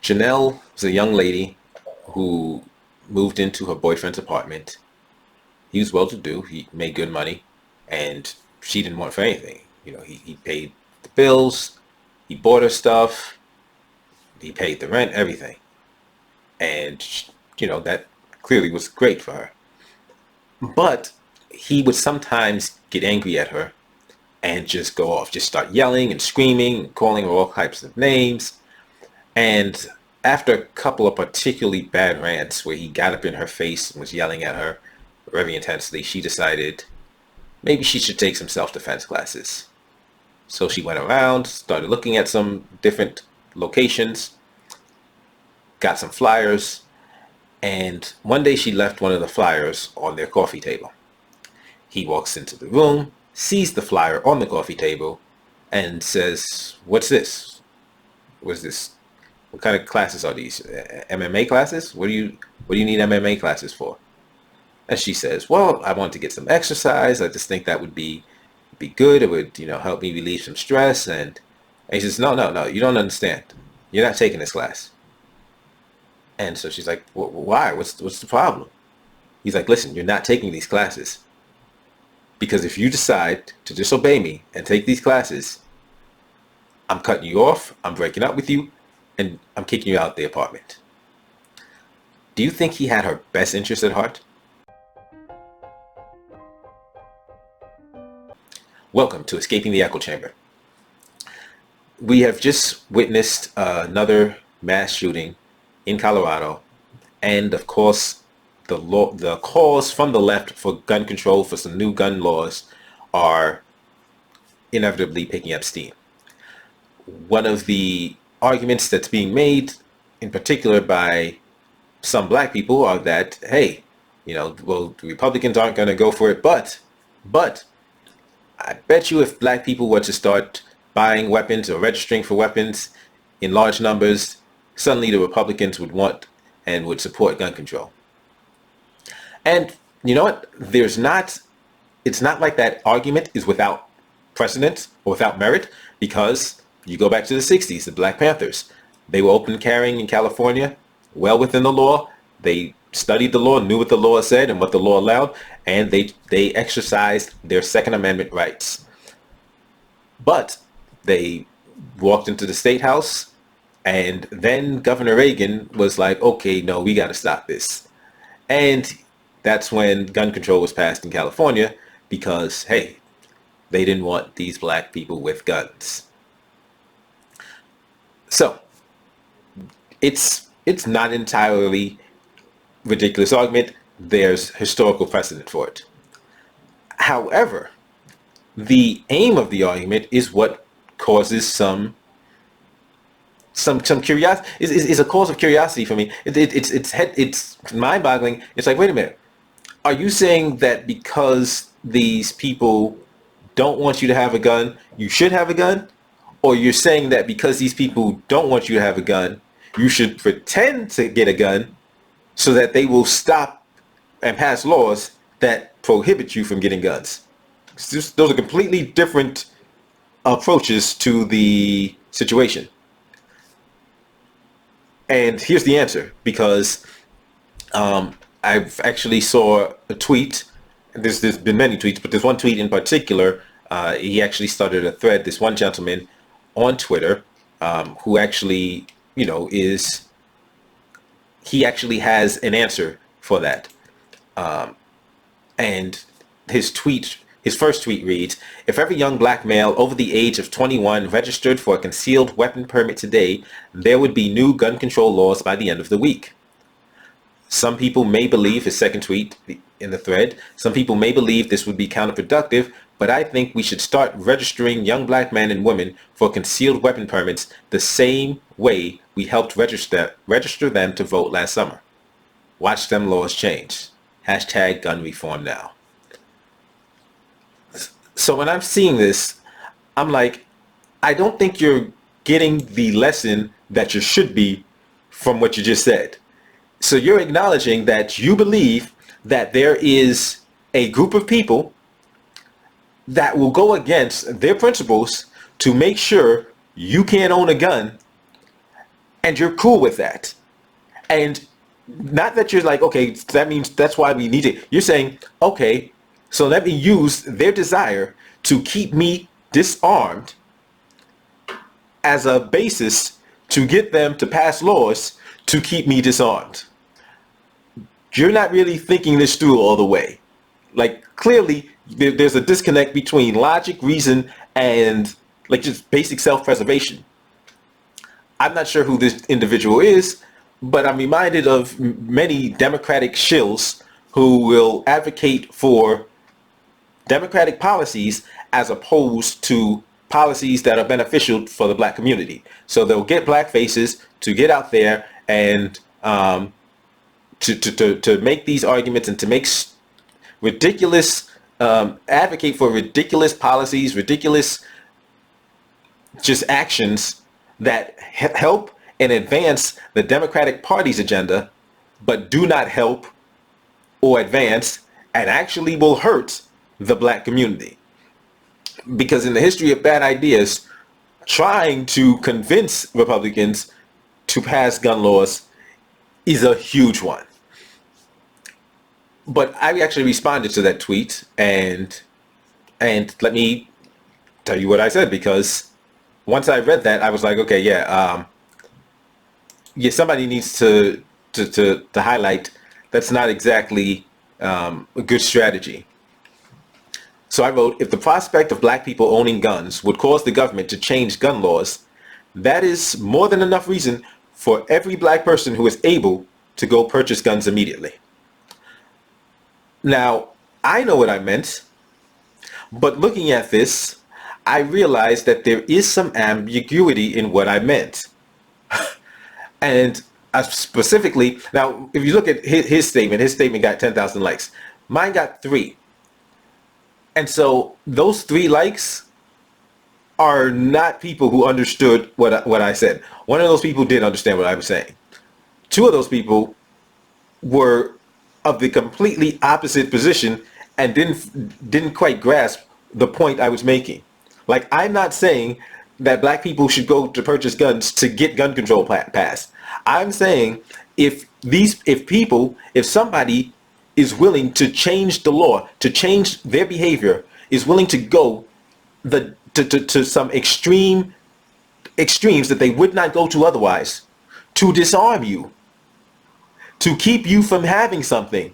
Janelle was a young lady who moved into her boyfriend's apartment. He was well to do. He made good money, and she didn't want for anything. He paid the bills, he bought her stuff, he paid the rent, everything. And, that clearly was great for her. But he would sometimes get angry at her and just go off, just start yelling and screaming, and calling her all types of names. And after a couple of particularly bad rants where he got up in her face and was yelling at her very intensely, she decided maybe she should take some self-defense classes. So she went around, started looking at some different locations, got some flyers, and one day she left one of the flyers on their coffee table. He walks into the room, sees the flyer on the coffee table, and says, "What's this? What's this? What kind of classes are these? MMA classes? What do you need MMA classes for?" And she says, "Well, I want to get some exercise. I just think that would be good. It would, help me relieve some stress." And he says, "No, no, no, you don't understand. You're not taking this class." And so she's like, "Why? What's the problem?" He's like, "Listen, you're not taking these classes because if you decide to disobey me and take these classes, I'm cutting you off, I'm breaking up with you, and I'm kicking you out of the apartment." Do you think he had her best interest at heart? Welcome to Escaping the Echo Chamber. We have just witnessed another mass shooting in Colorado, and of course, the calls from the left for gun control, for some new gun laws, are inevitably picking up steam. One of the arguments that's being made, in particular by some black people, are that, hey, well, the Republicans aren't going to go for it, but I bet you if black people were to start buying weapons or registering for weapons in large numbers, suddenly the Republicans would want and would support gun control. And you know what? It's not like that argument is without precedent or without merit, because you go back to the 60s, the Black Panthers. They were open carrying in California, well within the law. They studied the law, knew what the law said and what the law allowed, and they exercised their Second Amendment rights. But they walked into the State House, and then Governor Reagan was like, "Okay, no, we got to stop this." And that's when gun control was passed in California, because, hey, they didn't want these black people with guns. So it's not entirely ridiculous argument. There's historical precedent for it. However, the aim of the argument is what causes some curiosity, is a cause of curiosity for me. It's mind-boggling. It's like, wait a minute, are you saying that because these people don't want you to have a gun, you should have a gun? Or you're saying that because these people don't want you to have a gun, you should pretend to get a gun so that they will stop and pass laws that prohibit you from getting guns? Those are completely different approaches to the situation. And here's the answer, because I've actually saw a tweet. There's been many tweets, but there's one tweet in particular. He actually started a thread, this one gentleman on Twitter, who actually, he actually has an answer for that. And his first tweet reads, "If every young black male over the age of 21 registered for a concealed weapon permit today, there would be new gun control laws by the end of the week." Some people may believe, his second tweet in the thread, some people may believe this would be counterproductive, but I think we should start registering young black men and women for concealed weapon permits the same way we helped register them to vote last summer. Watch them laws change. Hashtag gun reform now. So when I'm seeing this, I'm like, I don't think you're getting the lesson that you should be from what you just said. So you're acknowledging that you believe that there is a group of people that will go against their principles to make sure you can't own a gun, and you're cool with that. And not that you're like, okay, that means that's why we need it. You're saying, okay, so let me use their desire to keep me disarmed as a basis to get them to pass laws to keep me disarmed. You're not really thinking this through all the way. Like, clearly, there's a disconnect between logic, reason, and like just basic self-preservation. I'm not sure who this individual is, but I'm reminded of many Democratic shills who will advocate for Democratic policies as opposed to policies that are beneficial for the black community. So they'll get black faces to get out there and to make these arguments and to make ridiculous, advocate for ridiculous policies, ridiculous just actions that help and advance the Democratic Party's agenda, but do not help or advance and actually will hurt the black community. Because in the history of bad ideas, trying to convince Republicans to pass gun laws is a huge one. But I actually responded to that tweet, and let me tell you what I said, because once I read that, I was like, okay, yeah, somebody needs to highlight that's not exactly a good strategy. So I wrote, if the prospect of black people owning guns would cause the government to change gun laws, that is more than enough reason for every black person who is able to go purchase guns immediately. Now, I know what I meant, but looking at this, I realized that there is some ambiguity in what I meant. And specifically, now, if you look at his statement got 10,000 likes. Mine got 3. And so those 3 likes are not people who understood what I said. One of those people did understand what I was saying. 2 of those people were of the completely opposite position and didn't quite grasp the point I was making. Like, I'm not saying that black people should go to purchase guns to get gun control passed. I'm saying if somebody is willing to change the law, to change their behavior, is willing to go to some extremes that they would not go to otherwise, to disarm you, to keep you from having something.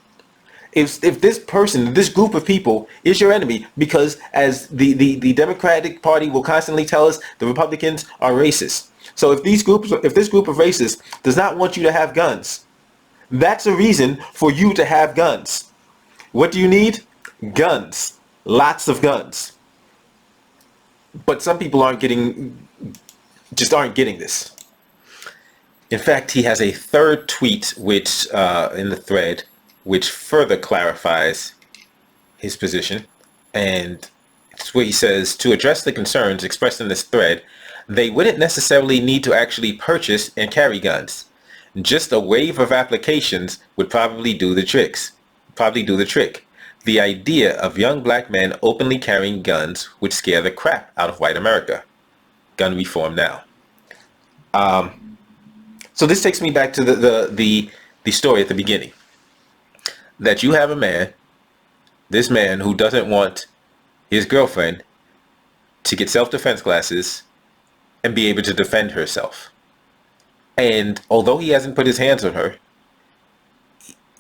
If this person, this group of people is your enemy, because as the Democratic Party will constantly tell us, the Republicans are racist. So if this group of racists does not want you to have guns, that's a reason for you to have guns. What do you need? Guns. Lots of guns. But some people aren't getting this. In fact, he has a third tweet which in the thread which further clarifies his position, and it's where he says, to address the concerns expressed in this thread, they wouldn't necessarily need to actually purchase and carry guns. Just a wave of applications would probably do the trick. The idea of young black men openly carrying guns would scare the crap out of white America. Gun reform now. So this takes me back to the story at the beginning. That you have this man who doesn't want his girlfriend to get self-defense classes and be able to defend herself. And although he hasn't put his hands on her,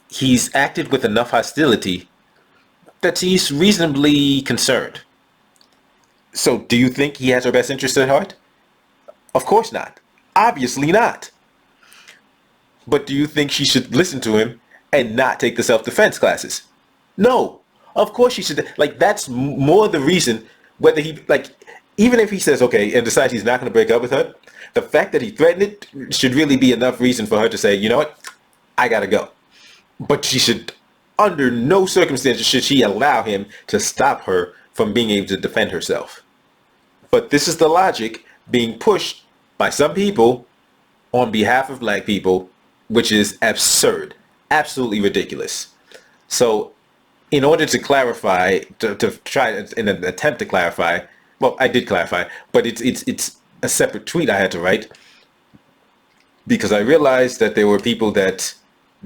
he's acted with enough hostility that he's reasonably concerned. So do you think he has her best interest at heart? Of course not. Obviously not. But do you think she should listen to him and not take the self-defense classes? No. Of course she should. Like, that's more the reason, whether he, like, even if he says, okay, and decides he's not going to break up with her, the fact that he threatened it should really be enough reason for her to say, you know what, I got to go. But she should, under no circumstances should she allow him to stop her from being able to defend herself. But this is the logic being pushed by some people on behalf of black people, which is absurd. Absolutely ridiculous. So in order to clarify, to try in an attempt to clarify, well, I did clarify, but it's a separate tweet I had to write. because I realized that there were people that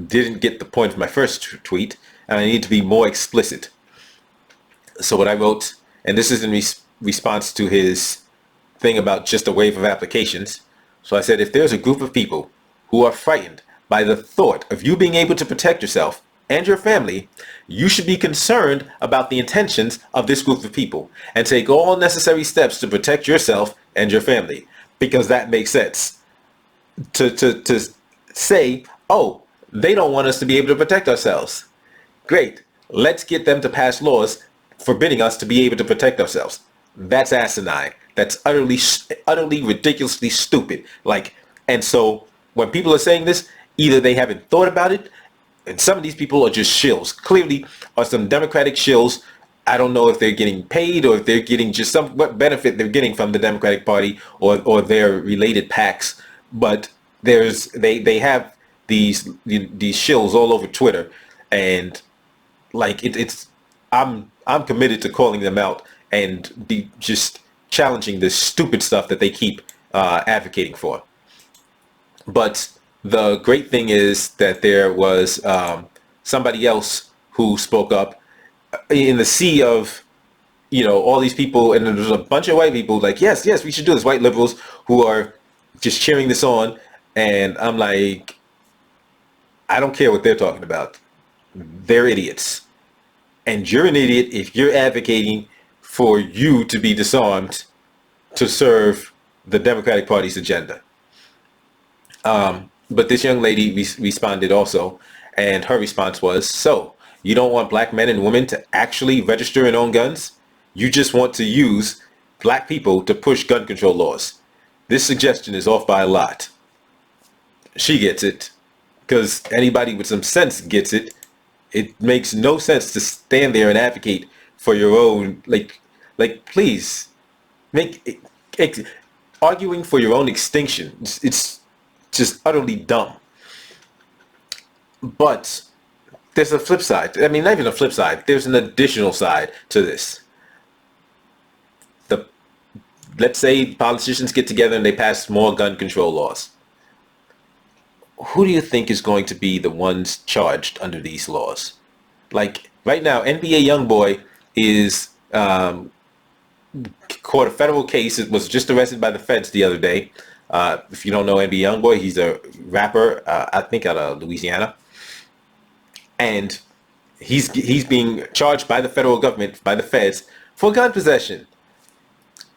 didn't get the point of my first tweet, and I need to be more explicit. So what I wrote, and this is in response to his thing about just a wave of applications. So I said, if there's a group of people who are frightened by the thought of you being able to protect yourself and your family, you should be concerned about the intentions of this group of people and take all necessary steps to protect yourself and your family, because that makes sense. To say, oh, they don't want us to be able to protect ourselves. Great. Let's get them to pass laws forbidding us to be able to protect ourselves. That's asinine. That's utterly ridiculously stupid. And so when people are saying this, either they haven't thought about it, and some of these people are just shills. Clearly are some Democratic shills. I don't know if they're getting paid or if they're getting just what benefit they're getting from the Democratic Party or their related PACs. But they have these shills all over Twitter, and I'm committed to calling them out and be just challenging this stupid stuff that they keep advocating for. But the great thing is that there was somebody else who spoke up in the sea of, all these people, and there's a bunch of white people like, yes, we should do this. White liberals who are just cheering this on, and I'm like, I don't care what they're talking about. They're idiots. And you're an idiot if you're advocating for you to be disarmed to serve the Democratic Party's agenda. But this young lady responded also, and her response was, so you don't want black men and women to actually register and own guns? You just want to use black people to push gun control laws. This suggestion is off by a lot. She gets it, because anybody with some sense gets it. It makes no sense to stand there and advocate for your own, please, arguing for your own extinction. It's just utterly dumb. But there's a flip side. I mean, not even a flip side. There's an additional side to this. Let's say politicians get together and they pass more gun control laws. Who do you think is going to be the ones charged under these laws? Like right now, NBA YoungBoy is caught a federal case. It was just arrested by the feds the other day. If you don't know NBA YoungBoy, he's a rapper, I think out of Louisiana, and he's being charged by the federal government, by the feds, for gun possession.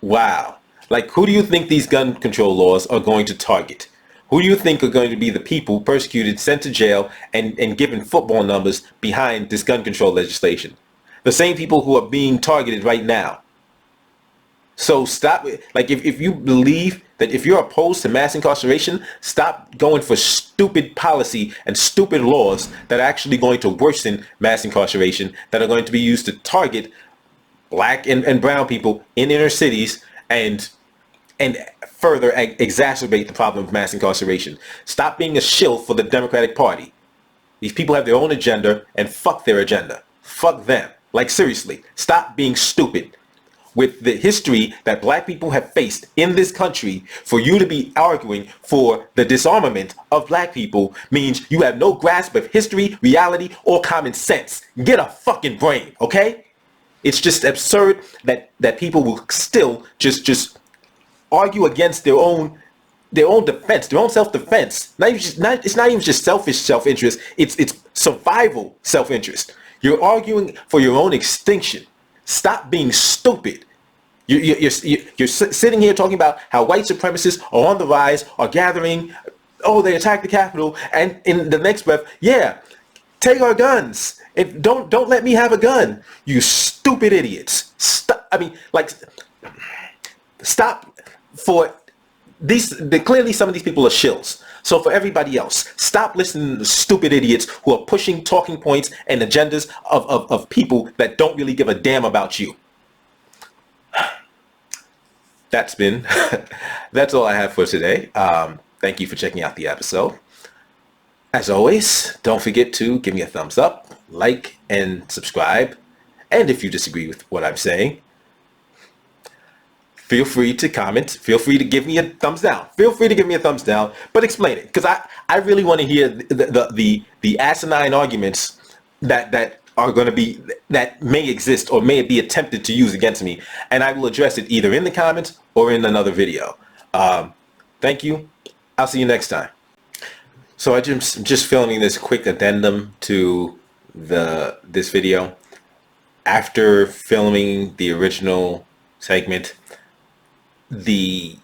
Wow. Like, who do you think these gun control laws are going to target? Who do you think are going to be the people persecuted, sent to jail, and given football numbers behind this gun control legislation? The same people who are being targeted right now. So stop. Like, if you believe that, if you're opposed to mass incarceration, stop going for stupid policy and stupid laws that are actually going to worsen mass incarceration, that are going to be used to target black and brown people in inner cities and further exacerbate the problem of mass incarceration. Stop being a shill for the Democratic Party. These people have their own agenda, and fuck their agenda. Fuck them. Like, seriously, stop being stupid. With the history that black people have faced in this country, for you to be arguing for the disarmament of black people means you have no grasp of history, reality, or common sense. Get a fucking brain, okay? It's just absurd that people will still just argue against their own defense, their own self-defense. It's not even just selfish self-interest. It's survival self-interest. You're arguing for your own extinction. Stop being stupid. You're sitting here talking about how white supremacists are on the rise, are gathering. Oh, they attacked the Capitol, and in the next breath, yeah, take our guns. Don't let me have a gun. You stupid idiots. Stop. I mean, like, stop. For these, clearly some of these people are shills. So for everybody else, stop listening to stupid idiots who are pushing talking points and agendas of people that don't really give a damn about you. That's all I have for today. Thank you for checking out the episode. As always, don't forget to give me a thumbs up, like, and subscribe. And if you disagree with what I'm saying, feel free to comment. Feel free to give me a thumbs down. Feel free to give me a thumbs down, but explain it, because I really want to hear the asinine arguments that are going to be, that may exist or may be attempted to use against me, and I will address it either in the comments or in another video. Thank you. I'll see you next time. So I'm just filming this quick addendum to this video. After filming the original segment, the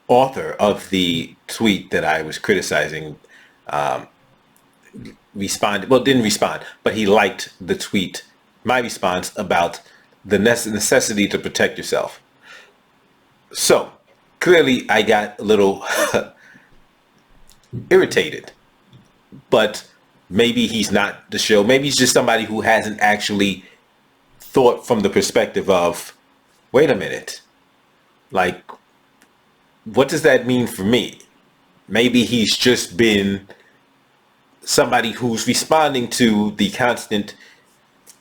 author of the tweet that I was criticizing responded, well, didn't respond, but he liked the tweet, my response about the necessity to protect yourself. So clearly I got a little irritated, but maybe he's not the show. Maybe he's just somebody who hasn't actually thought from the perspective of, wait a minute, like, what does that mean for me? Maybe he's just been somebody who's responding to the constant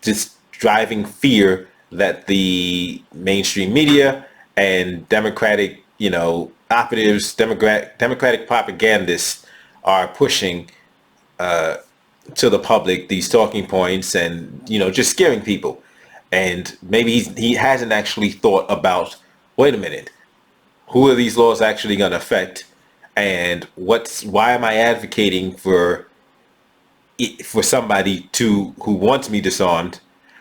just driving fear that the mainstream media and Democratic, operatives, Democratic propagandists are pushing to the public, these talking points, and just scaring people. And maybe he hasn't actually thought about, wait a minute, who are these laws actually going to affect, and why am I advocating for somebody who wants me disarmed?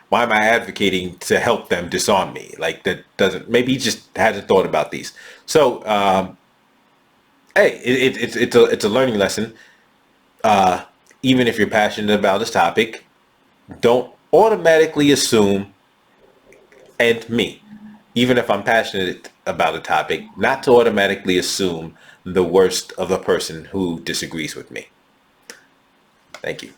Why am I advocating to help them disarm me? Like, that doesn't, maybe he just hasn't thought about these. So hey, it's a learning lesson. Even if you're passionate about this topic, don't automatically assume, and me, even if I'm passionate about a topic, not to automatically assume the worst of a person who disagrees with me. Thank you.